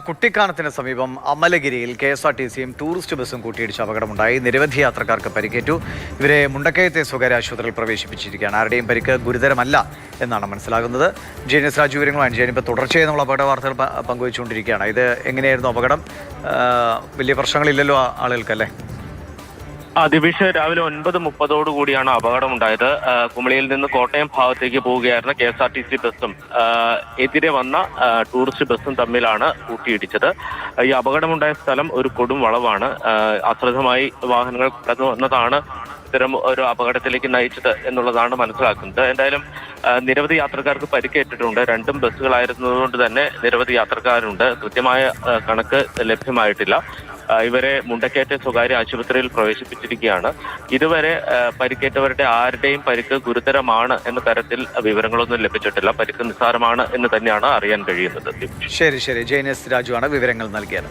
കുട്ടിക്കാനത്തിന് സമീപം അമലഗിരിയിൽ KSRTCയും ടൂറിസ്റ്റ് ബസ്സും കൂട്ടിയിടിച്ച അപകടമുണ്ടായി. നിരവധി യാത്രക്കാർക്ക് പരിക്കേറ്റു. ഇവരെ മുണ്ടക്കയത്തെ സ്വകാര്യ ആശുപത്രിയിൽ പ്രവേശിപ്പിച്ചിരിക്കുകയാണ്. ആരുടെയും പരിക്ക് ഗുരുതരമല്ല എന്നാണ് മനസ്സിലാകുന്നത്. JNS രാജു വിവരങ്ങളുമാണ്. ഇപ്പോൾ തുടർച്ചയായി നമ്മൾ അപകട വാർത്തകൾ പങ്കുവച്ചുകൊണ്ടിരിക്കുകയാണ്. ഇത് എങ്ങനെയായിരുന്നു അപകടം? വലിയ പ്രശ്നങ്ങളില്ലല്ലോ ആളുകൾക്കല്ലേ? ദിവിഷ്, രാവിലെ 9:30 കൂടിയാണ് അപകടമുണ്ടായത്. കുമളിയിൽ നിന്ന് കോട്ടയം ഭാഗത്തേക്ക് പോവുകയായിരുന്ന KSRTC ബസ്സും എതിരെ വന്ന ടൂറിസ്റ്റ് ബസ്സും തമ്മിലാണ് കൂട്ടിയിടിച്ചത്. ഈ അപകടമുണ്ടായ സ്ഥലം ഒരു കൊടും വളവാണ്. അശ്രദ്ധമായി വാഹനങ്ങൾ കടന്നു വന്നതാണ് ഇത്തരം ഒരു അപകടത്തിലേക്ക് നയിച്ചത് എന്നുള്ളതാണ് മനസ്സിലാക്കുന്നത്. എന്തായാലും നിരവധി യാത്രക്കാർക്ക് പരിക്കേറ്റിട്ടുണ്ട്. രണ്ടും ബസ്സുകളായിരുന്നതുകൊണ്ട് തന്നെ നിരവധി യാത്രക്കാരുണ്ട്. കൃത്യമായ കണക്ക് ലഭ്യമായിട്ടില്ല. ഇവരെ മുണ്ടക്കയത്തെ സ്വകാര്യ ആശുപത്രിയിൽ പ്രവേശിപ്പിച്ചിരിക്കുകയാണ്. ഇതുവരെ പരിക്കേറ്റവരുടെ ആരുടെയും പരിക്ക് ഗുരുതരമാണ് എന്ന തരത്തിൽ വിവരങ്ങളൊന്നും ലഭിച്ചിട്ടില്ല. പരിക്ക് നിസ്സാരമാണ് എന്ന് തന്നെയാണ് അറിയാൻ കഴിയുന്നത്. ശരി, JNS രാജു ആണ് വിവരങ്ങൾ നൽകിയത്.